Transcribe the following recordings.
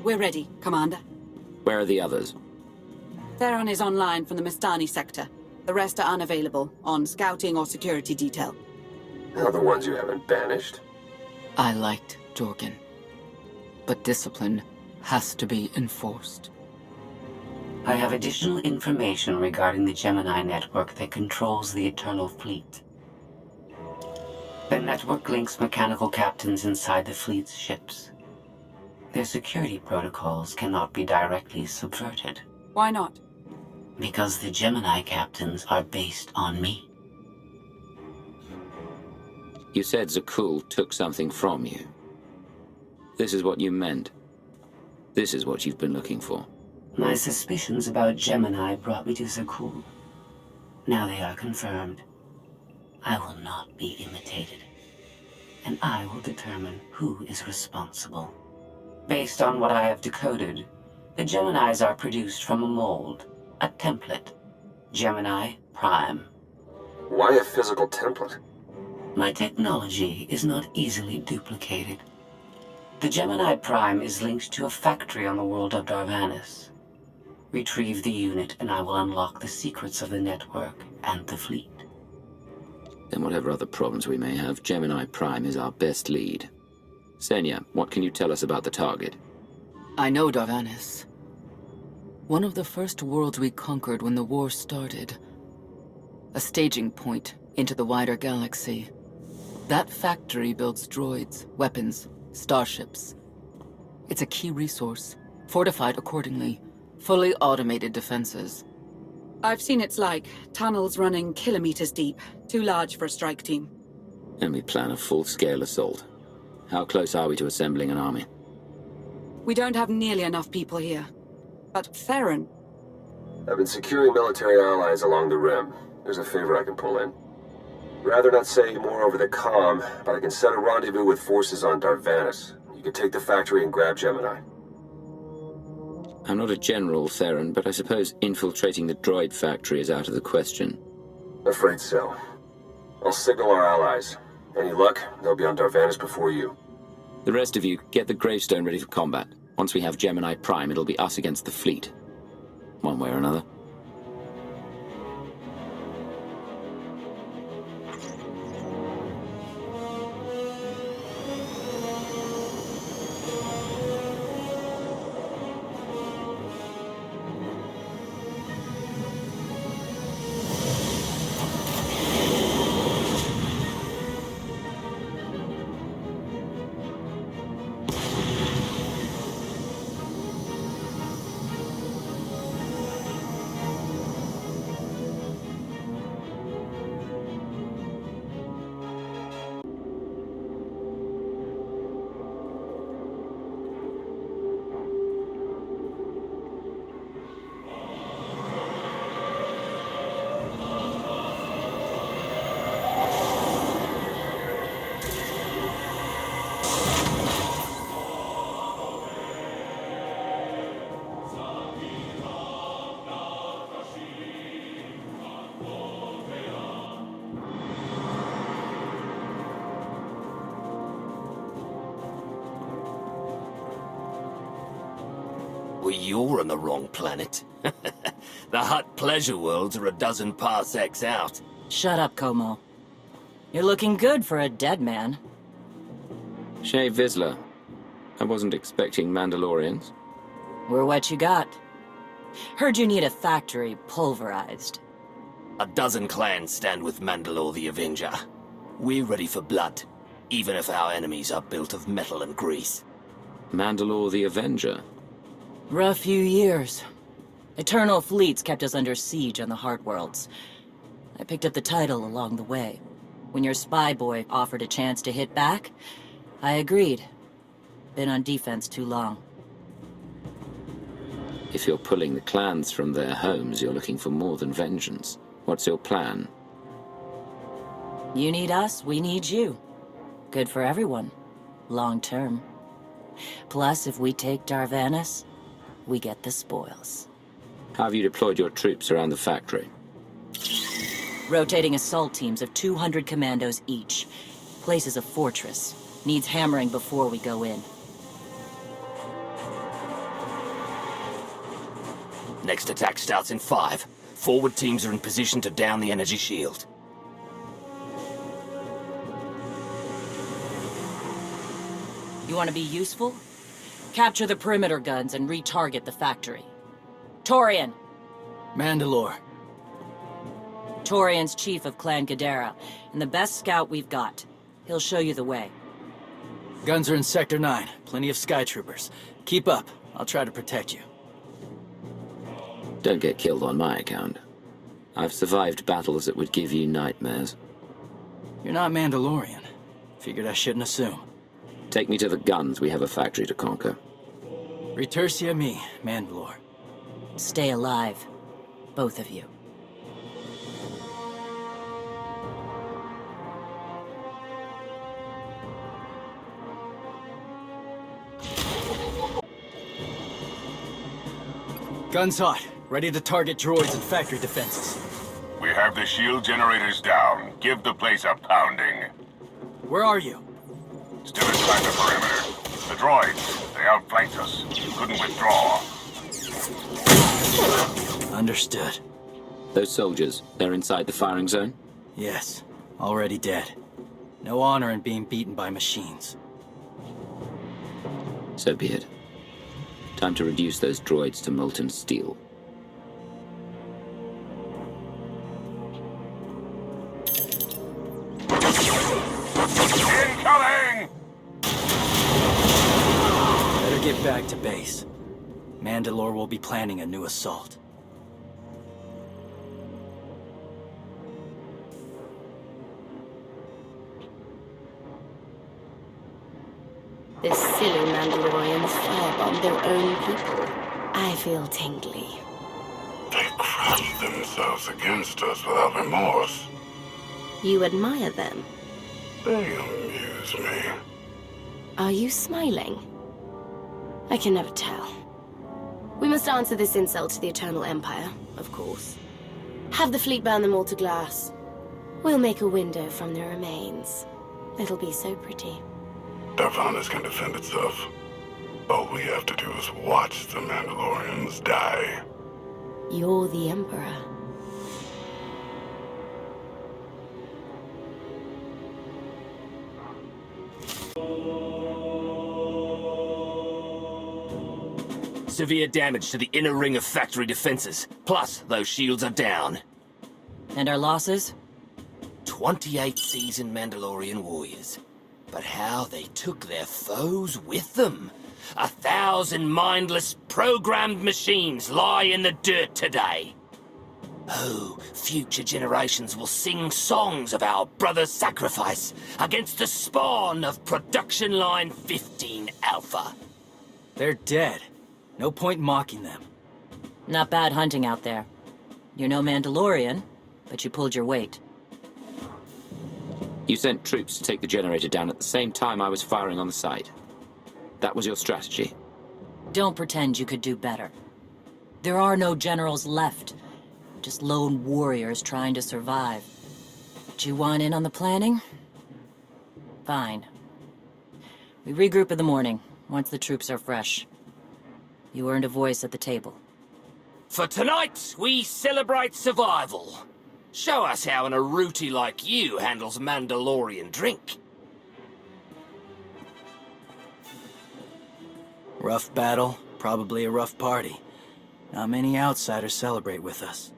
We're ready, Commander. Where are the others? Theron is online from the Mistani sector. The rest are unavailable, on scouting or security detail. How are the ones you haven't banished? I liked Jorgen. But discipline has to be enforced. I have additional information regarding the Gemini network that controls the Eternal Fleet. The network links mechanical captains inside the fleet's ships. Their security protocols cannot be directly subverted. Why not? Because the Gemini captains are based on me. You said Zakul took something from you. This is what you meant. This is what you've been looking for. My suspicions about Gemini brought me to Zakul. Now they are confirmed. I will not be imitated. And I will determine who is responsible. Based on what I have decoded, the Geminis are produced from a mold, a template. Gemini Prime. Why a physical template? My technology is not easily duplicated. The Gemini Prime is linked to a factory on the world of Darvanis. Retrieve the unit and I will unlock the secrets of the network and the fleet. Then whatever other problems we may have, Gemini Prime is our best lead. Senya, what can you tell us about the target? I know Darvanis. One of the first worlds we conquered when the war started. A staging point into the wider galaxy. That factory builds droids, weapons, starships. It's a key resource, fortified accordingly. Fully automated defenses. I've seen its like. Tunnels running kilometers deep. Too large for a strike team. And we plan a full-scale assault. How close are we to assembling an army? We don't have nearly enough people here. But Theron... I've been securing military allies along the rim. There's a favor I can pull in. Rather not say more over the comm, but I can set a rendezvous with forces on Darvanis. You can take the factory and grab Gemini. I'm not a general, Theron, but I suppose infiltrating the droid factory is out of the question. Afraid so. I'll signal our allies. Any luck, they'll be on Darvanis before you. The rest of you, get the gravestone ready for combat. Once we have Gemini Prime, it'll be us against the fleet. One way or another. Well, you're on the wrong planet. The Hutt pleasure worlds are a dozen parsecs out. Shut up, Como. You're looking good for a dead man. Shay Vizsla. I wasn't expecting Mandalorians. We're what you got. Heard you need a factory pulverized. A dozen clans stand with Mandalore the Avenger. We're ready for blood, even if our enemies are built of metal and grease. Mandalore the Avenger? Rough few years. Eternal fleets kept us under siege on the Heart Worlds. I picked up the title along the way. When your spy boy offered a chance to hit back, I agreed. Been on defense too long. If you're pulling the clans from their homes, you're looking for more than vengeance. What's your plan? You need us, we need you. Good for everyone. Long term. Plus, if we take Darvanis, we get the spoils. How have you deployed your troops around the factory? Rotating assault teams of 200 commandos each. Place is a fortress. Needs hammering before we go in. Next attack starts in 5. Forward teams are in position to down the energy shield. You want to be useful? Capture the perimeter guns and retarget the factory. Torian! Mandalore. Torian's chief of Clan Ghidorah, and the best scout we've got. He'll show you the way. Guns are in Sector 9. Plenty of Sky Troopers. Keep up. I'll try to protect you. Don't get killed on my account. I've survived battles that would give you nightmares. You're not Mandalorian. Figured I shouldn't assume. Take me to the guns. We have a factory to conquer. Retursia me, Mandalore. Stay alive. Both of you. Guns hot. Ready to target droids and factory defenses. We have the shield generators down. Give the place a pounding. Where are you? Still inside the perimeter. The droids, they outflanked us. Couldn't withdraw. Understood. Those soldiers, they're inside the firing zone? Yes. Already dead. No honor in being beaten by machines. So be it. Time to reduce those droids to molten steel. Incoming! Better get back to base. Mandalore will be planning a new assault. The silly Mandalorians firebomb their own people. I feel tingly. They crushed themselves against us without remorse. You admire them. They amuse me. Are you smiling? I can never tell. We must answer this insult to the Eternal Empire, of course. Have the fleet burn them all to glass. We'll make a window from their remains. It'll be so pretty. Darvanus can defend itself. All we have to do is watch the Mandalorians die. You're the Emperor. Severe damage to the inner ring of factory defenses. Plus, those shields are down. And our losses? 28 seasoned Mandalorian warriors. But how they took their foes with them. 1,000 mindless, programmed machines lie in the dirt today. Oh, future generations will sing songs of our brother's sacrifice against the spawn of Production Line 15 Alpha. They're dead. No point mocking them. Not bad hunting out there. You're no Mandalorian, but you pulled your weight. You sent troops to take the generator down at the same time I was firing on the site. That was your strategy. Don't pretend you could do better. There are no generals left. Just lone warriors trying to survive. Do you want in on the planning? Fine. We regroup in the morning, once the troops are fresh. You earned a voice at the table. For tonight, we celebrate survival. Show us how an Aruti like you handles Mandalorian drink. Rough battle, probably a rough party. Not many outsiders celebrate with us.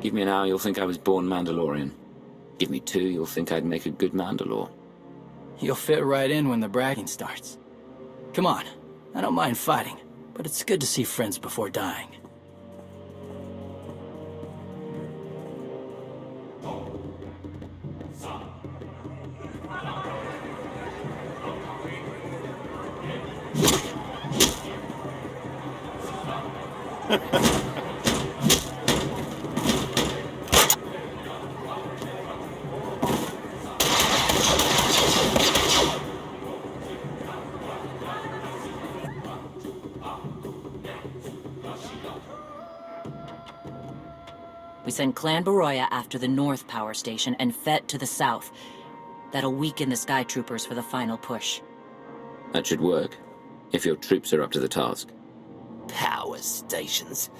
Give me an hour, you'll think I was born Mandalorian. Give me 2, you'll think I'd make a good Mandalore. You'll fit right in when the bragging starts. Come on, I don't mind fighting, but it's good to see friends before dying. We send Clan Baroya after the North Power Station and Fett to the south. That'll weaken the Sky Troopers for the final push. That should work, if your troops are up to the task. Power stations.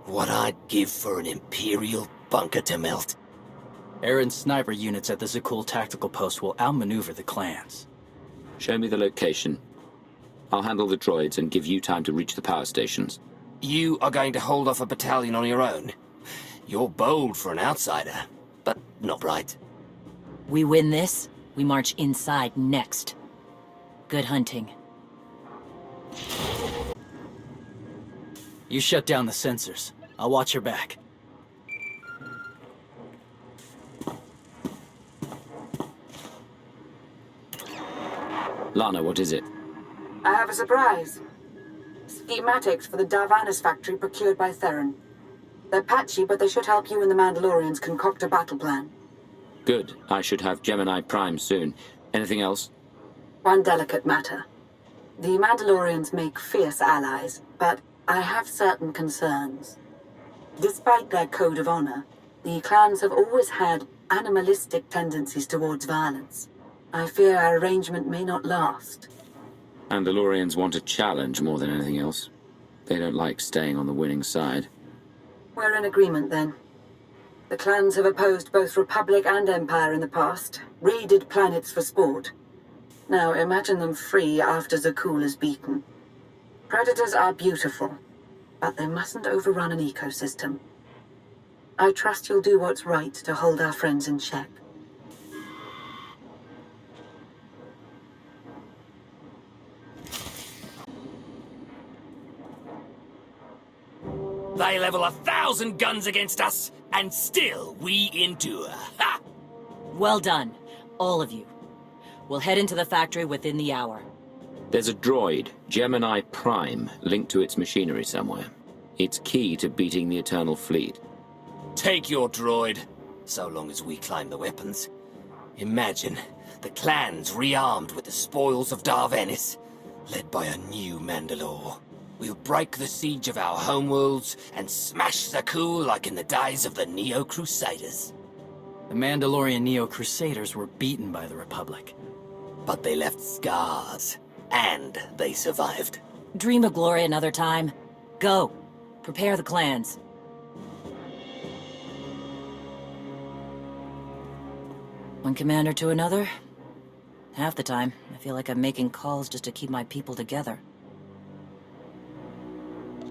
What I'd give for an Imperial bunker to melt. Aaron's sniper units at the Zakul tactical post will outmaneuver the clans. Show me the location. I'll handle the droids and give you time to reach the power stations. You are going to hold off a battalion on your own? You're bold for an outsider, but not right. We win this, we march inside next. Good hunting. You shut down the sensors. I'll watch your back. Lana, what is it? I have a surprise. Schematics for the Darvanis factory procured by Theron. They're patchy, but they should help you and the Mandalorians concoct a battle plan. Good. I should have Gemini Prime soon. Anything else? One delicate matter. The Mandalorians make fierce allies, but I have certain concerns. Despite their code of honor, the clans have always had animalistic tendencies towards violence. I fear our arrangement may not last. Mandalorians want a challenge more than anything else. They don't like staying on the winning side. We're in agreement, then. The clans have opposed both Republic and Empire in the past, raided planets for sport. Now imagine them free after Zakul is beaten. Predators are beautiful, but they mustn't overrun an ecosystem. I trust you'll do what's right to hold our friends in check. They level 1,000 guns against us, and still we endure. Ha! Well done, all of you. We'll head into the factory within the hour. There's a droid, Gemini Prime, linked to its machinery somewhere. It's key to beating the Eternal Fleet. Take your droid, so long as we climb the weapons. Imagine the clans rearmed with the spoils of Darvanis, led by a new Mandalore. We'll break the siege of our homeworlds and smash Zakul like in the days of the Neo-Crusaders. The Mandalorian Neo-Crusaders were beaten by the Republic. But they left scars, and they survived. Dream of glory another time. Go. Prepare the clans. One commander to another. Half the time, I feel like I'm making calls just to keep my people together.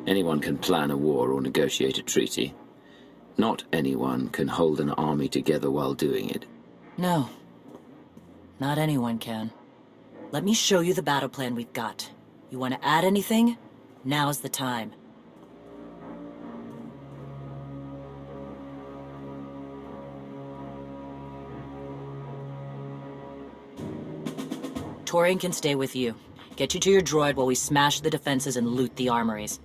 Anyone can plan a war or negotiate a treaty. Not anyone can hold an army together while doing it. No. Not anyone can. Let me show you the battle plan we've got. You want to add anything? Now's the time. Torian can stay with you. Get you to your droid while we smash the defenses and loot the armories.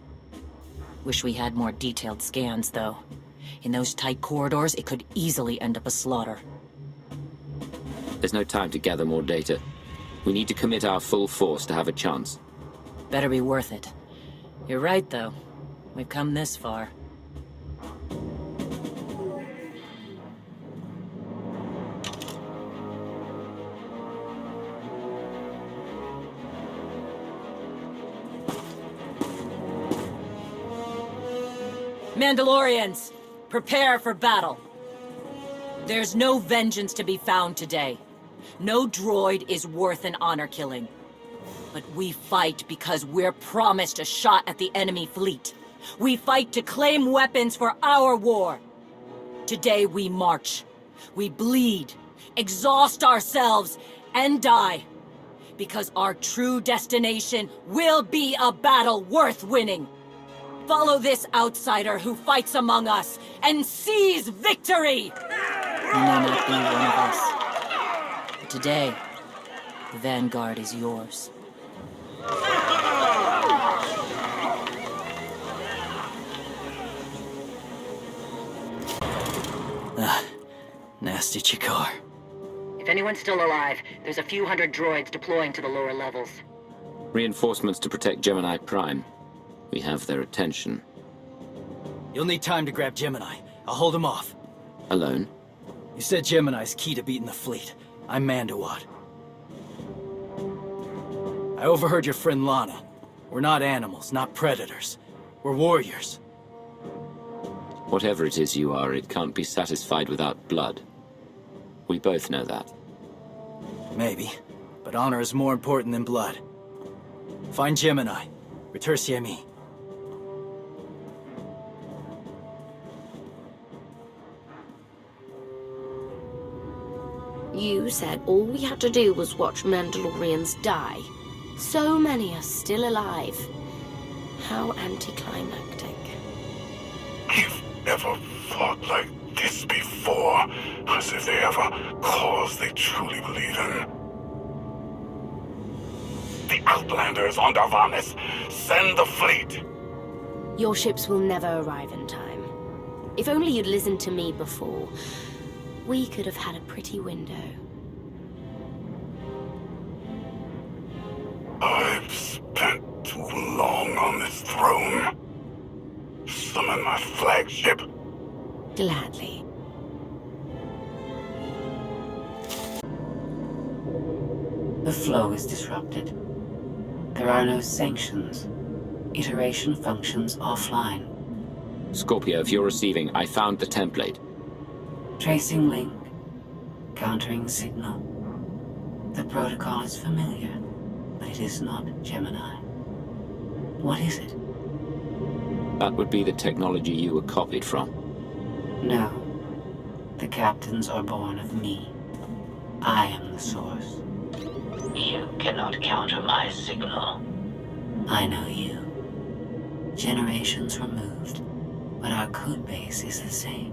Wish we had more detailed scans, though. In those tight corridors, it could easily end up a slaughter. There's no time to gather more data. We need to commit our full force to have a chance. Better be worth it. You're right, though. We've come this far. Mandalorians, prepare for battle. There's no vengeance to be found today. No droid is worth an honor killing. But we fight because we're promised a shot at the enemy fleet. We fight to claim weapons for our war. Today we march. We bleed, exhaust ourselves, and die. Because our true destination will be a battle worth winning. Follow this outsider who fights among us and seize victory! You may not be one of us. But today, the vanguard is yours. Nasty Chikar. If anyone's still alive, there's a few hundred droids deploying to the lower levels. Reinforcements to protect Gemini Prime. We have their attention. You'll need time to grab Gemini. I'll hold him off. Alone? You said Gemini's key to beating the fleet. I'm Mandawat. I overheard your friend Lana. We're not animals, not predators. We're warriors. Whatever it is you are, it can't be satisfied without blood. We both know that. Maybe, but honor is more important than blood. Find Gemini. Retursi mi. You said all we had to do was watch Mandalorians die. So many are still alive. How anticlimactic. You've never fought like this before, as if they have a cause they truly believe in. The Outlanders on Darvanis! Send the fleet! Your ships will never arrive in time. If only you'd listened to me before, we could have had a pretty window. I've spent too long on this throne. Summon my flagship. Gladly. The flow is disrupted. There are no sanctions. Iteration functions offline. Scorpio, if you're receiving, I found the template. Tracing link. Countering signal. The protocol is familiar, but it is not Gemini. What is it? That would be the technology you were copied from. No. The captains are born of me. I am the source. You cannot counter my signal. I know you. Generations removed, but our code base is the same.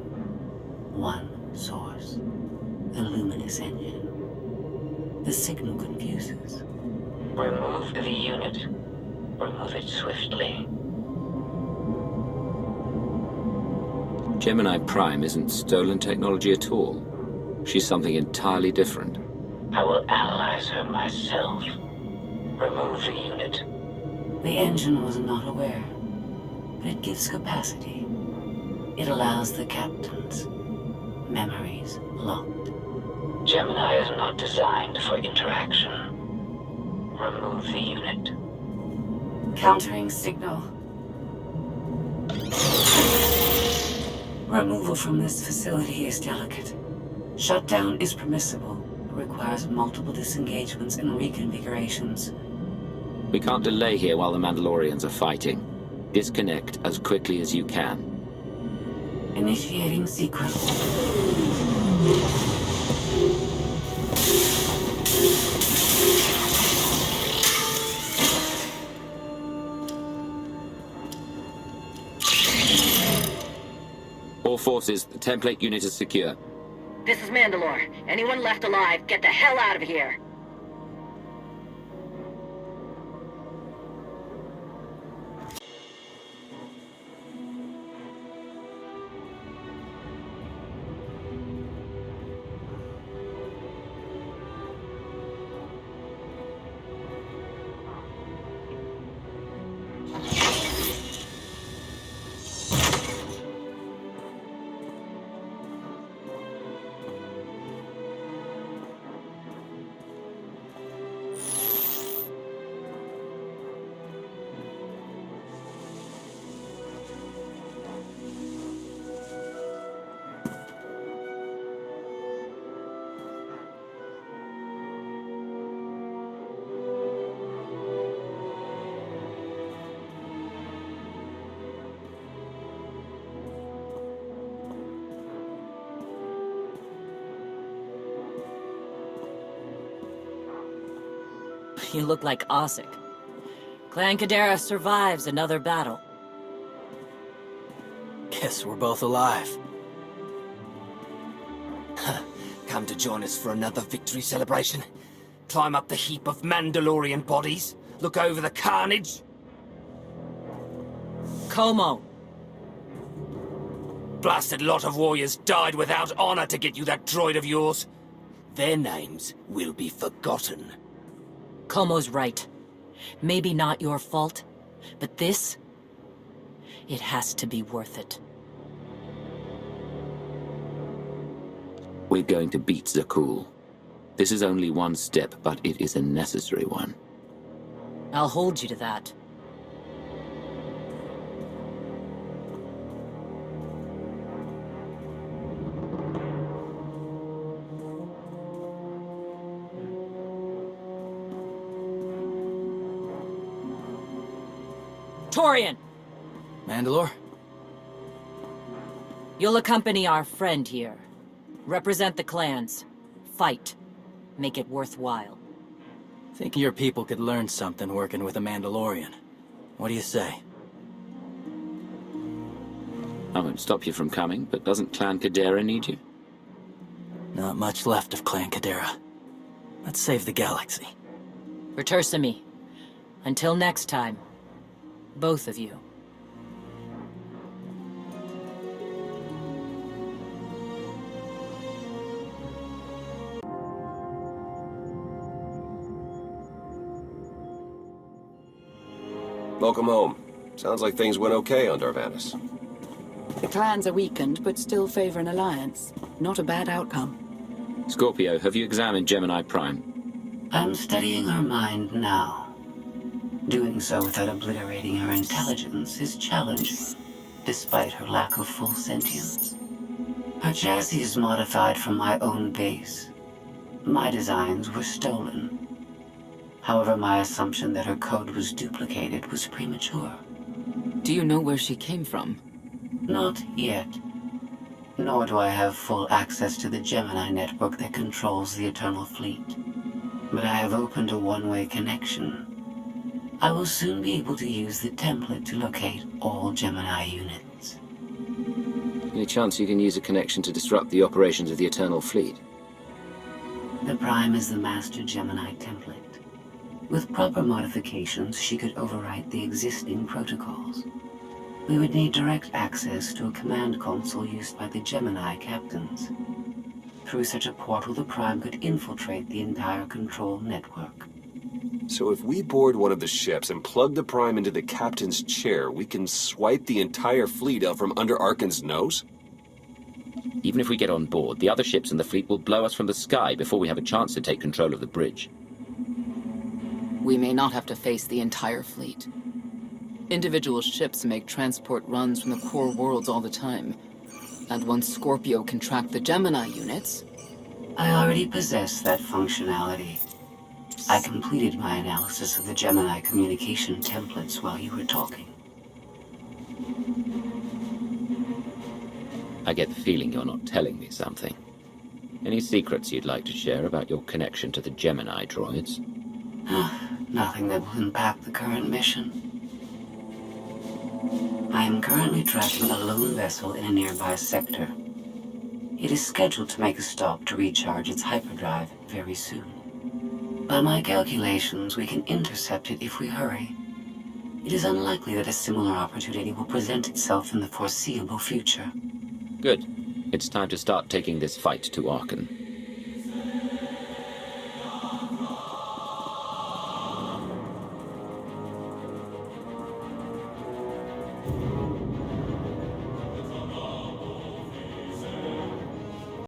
One source. The luminous engine. The signal confuses. Remove the unit. Remove it swiftly. Gemini Prime isn't stolen technology at all. She's something entirely different. I will analyze her myself. Remove the unit. The engine was not aware, but it gives capacity. It allows the captains. Memories locked. Gemini is not designed for interaction. Remove the unit. Countering signal. Removal from this facility is delicate. Shutdown is permissible, but requires multiple disengagements and reconfigurations. We can't delay here while the Mandalorians are fighting. Disconnect as quickly as you can. Initiating sequence. All forces, the template unit is secure. This is Mandalore. Anyone left alive, get the hell out of here. You look like Osik. Clan Kadera survives another battle. Guess we're both alive. Come to join us for another victory celebration? Climb up the heap of Mandalorian bodies? Look over the carnage? Como. Blasted lot of warriors died without honor to get you that droid of yours. Their names will be forgotten. Como's right. Maybe not your fault, but this... it has to be worth it. We're going to beat Zakul. This is only one step, but it is a necessary one. I'll hold you to that. Torian! Mandalore? You'll accompany our friend here. Represent the clans. Fight. Make it worthwhile. Think your people could learn something working with a Mandalorian. What do you say? I won't stop you from coming, but doesn't Clan Kadera need you? Not much left of Clan Kadera. Let's save the galaxy. Return me. Until next time. Both of you. Welcome home. Sounds like things went okay on Darvanis. The clans are weakened, but still favor an alliance. Not a bad outcome. Scorpio, have you examined Gemini Prime? I'm studying her mind now. Doing so without obliterating her intelligence is challenging, despite her lack of full sentience. Her chassis is modified from my own base. My designs were stolen. However, my assumption that her code was duplicated was premature. Do you know where she came from? Not yet. Nor do I have full access to the Gemini network that controls the Eternal Fleet. But I have opened a one-way connection. I will soon be able to use the template to locate all Gemini units. Any chance you can use a connection to disrupt the operations of the Eternal Fleet? The Prime is the master Gemini template. With proper modifications, she could overwrite the existing protocols. We would need direct access to a command console used by the Gemini captains. Through such a portal, the Prime could infiltrate the entire control network. So if we board one of the ships and plug the Prime into the captain's chair, we can swipe the entire fleet out from under Arkan's nose? Even if we get on board, the other ships in the fleet will blow us from the sky before we have a chance to take control of the bridge. We may not have to face the entire fleet. Individual ships make transport runs from the core worlds all the time. And once Scorpio can track the Gemini units... I already possess that functionality. I completed my analysis of the Gemini communication templates while you were talking. I get the feeling you're not telling me something. Any secrets you'd like to share about your connection to the Gemini droids? Nothing that will impact the current mission. I am currently tracking a lone vessel in a nearby sector. It is scheduled to make a stop to recharge its hyperdrive very soon. By my calculations, we can intercept it if we hurry. It is unlikely that a similar opportunity will present itself in the foreseeable future. Good. It's time to start taking this fight to Arkan.